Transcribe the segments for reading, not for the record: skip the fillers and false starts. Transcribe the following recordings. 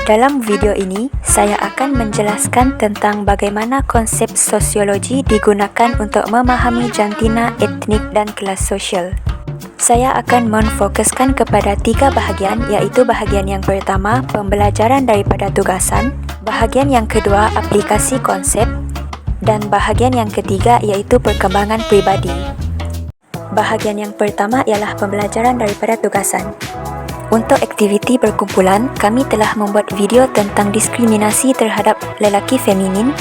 Dalam video ini, saya akan menjelaskan tentang bagaimana konsep sosiologi digunakan untuk memahami jantina etnik dan kelas sosial. Saya akan memfokuskan kepada 3 bahagian, iaitu bahagian yang pertama, pembelajaran daripada tugasan, bahagian yang kedua, aplikasi konsep, dan bahagian yang ketiga iaitu perkembangan pribadi. Bahagian yang pertama ialah pembelajaran daripada tugasan. Untuk aktiviti perkumpulan, kami telah membuat video tentang diskriminasi terhadap lelaki feminin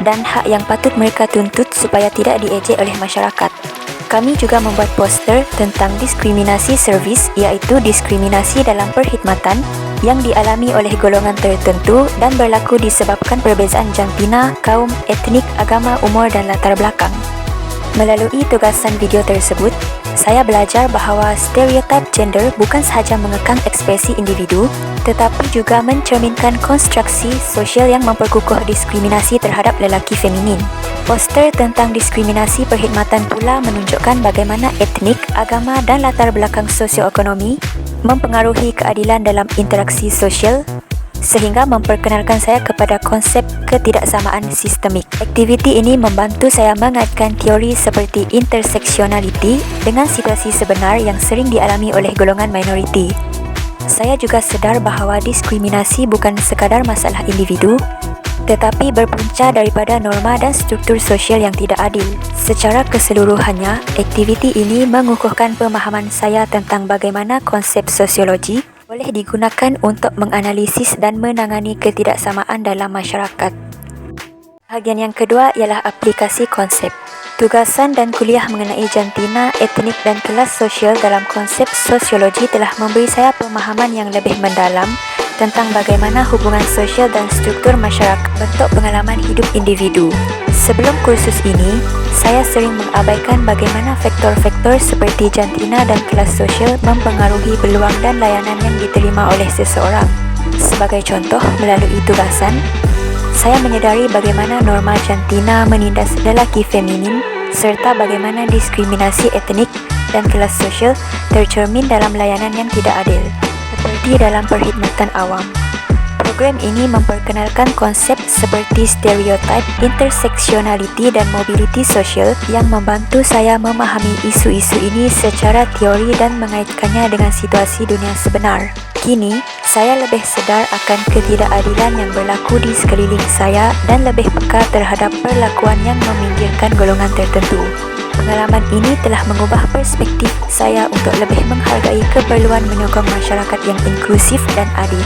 dan hak yang patut mereka tuntut supaya tidak diejek oleh masyarakat. Kami juga membuat poster tentang diskriminasi servis, iaitu diskriminasi dalam perkhidmatan yang dialami oleh golongan tertentu dan berlaku disebabkan perbezaan jantina, kaum, etnik, agama, umur dan latar belakang. Melalui tugasan video tersebut, saya belajar bahawa stereotip gender bukan sahaja mengekang ekspresi individu, tetapi juga mencerminkan konstruksi sosial yang memperkukuh diskriminasi terhadap lelaki feminin. Poster tentang diskriminasi perkhidmatan pula menunjukkan bagaimana etnik, agama dan latar belakang sosioekonomi mempengaruhi keadilan dalam interaksi sosial, sehingga memperkenalkan saya kepada konsep ketidaksamaan sistemik. Aktiviti ini membantu saya mengaitkan teori seperti interseksionaliti dengan situasi sebenar yang sering dialami oleh golongan minoriti. Saya juga sedar bahawa diskriminasi bukan sekadar masalah individu, tetapi berpunca daripada norma dan struktur sosial yang tidak adil. Secara keseluruhannya, aktiviti ini mengukuhkan pemahaman saya tentang bagaimana konsep sosiologi boleh digunakan untuk menganalisis dan menangani ketidaksamaan dalam masyarakat. Bahagian yang kedua ialah aplikasi konsep. Tugasan dan kuliah mengenai jantina, etnik dan kelas sosial dalam konsep sosiologi telah memberi saya pemahaman yang lebih mendalam tentang bagaimana hubungan sosial dan struktur masyarakat bentuk pengalaman hidup individu. Sebelum kursus ini, saya sering mengabaikan bagaimana faktor-faktor seperti jantina dan kelas sosial mempengaruhi peluang dan layanan yang diterima oleh seseorang. Sebagai contoh, melalui tugasan, saya menyedari bagaimana norma jantina menindas lelaki feminin serta bagaimana diskriminasi etnik dan kelas sosial tercermin dalam layanan yang tidak adil, seperti dalam perkhidmatan awam. Program ini memperkenalkan konsep seperti stereotip, interseksionaliti dan mobiliti sosial yang membantu saya memahami isu-isu ini secara teori dan mengaitkannya dengan situasi dunia sebenar. Kini, saya lebih sedar akan ketidakadilan yang berlaku di sekeliling saya dan lebih peka terhadap perlakuan yang meminggirkan golongan tertentu. Pengalaman ini telah mengubah perspektif saya untuk lebih menghargai keperluan menyokong masyarakat yang inklusif dan adil.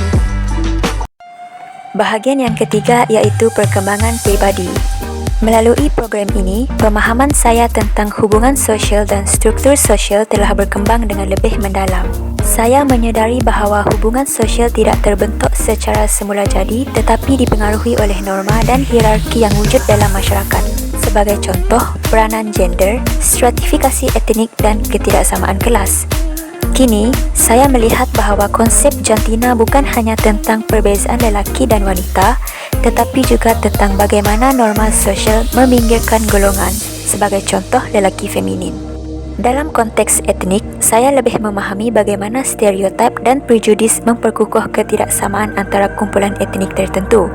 Bahagian yang ketiga iaitu perkembangan pribadi. Melalui program ini, pemahaman saya tentang hubungan sosial dan struktur sosial telah berkembang dengan lebih mendalam. Saya menyedari bahawa hubungan sosial tidak terbentuk secara semula jadi, tetapi dipengaruhi oleh norma dan hierarki yang wujud dalam masyarakat. Sebagai contoh, peranan gender, stratifikasi etnik dan ketidaksamaan kelas. Kini, saya melihat bahawa konsep jantina bukan hanya tentang perbezaan lelaki dan wanita, tetapi juga tentang bagaimana norma sosial meminggirkan golongan, sebagai contoh lelaki feminin. Dalam konteks etnik, saya lebih memahami bagaimana stereotip dan prejudis memperkukuh ketidaksamaan antara kumpulan etnik tertentu.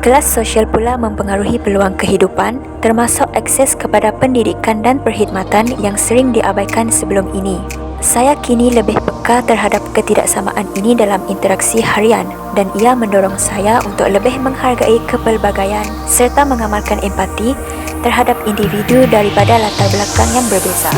Kelas sosial pula mempengaruhi peluang kehidupan, termasuk akses kepada pendidikan dan perkhidmatan yang sering diabaikan sebelum ini. Saya kini lebih peka terhadap ketidaksamaan ini dalam interaksi harian dan ia mendorong saya untuk lebih menghargai kepelbagaian serta mengamalkan empati terhadap individu daripada latar belakang yang berbeza.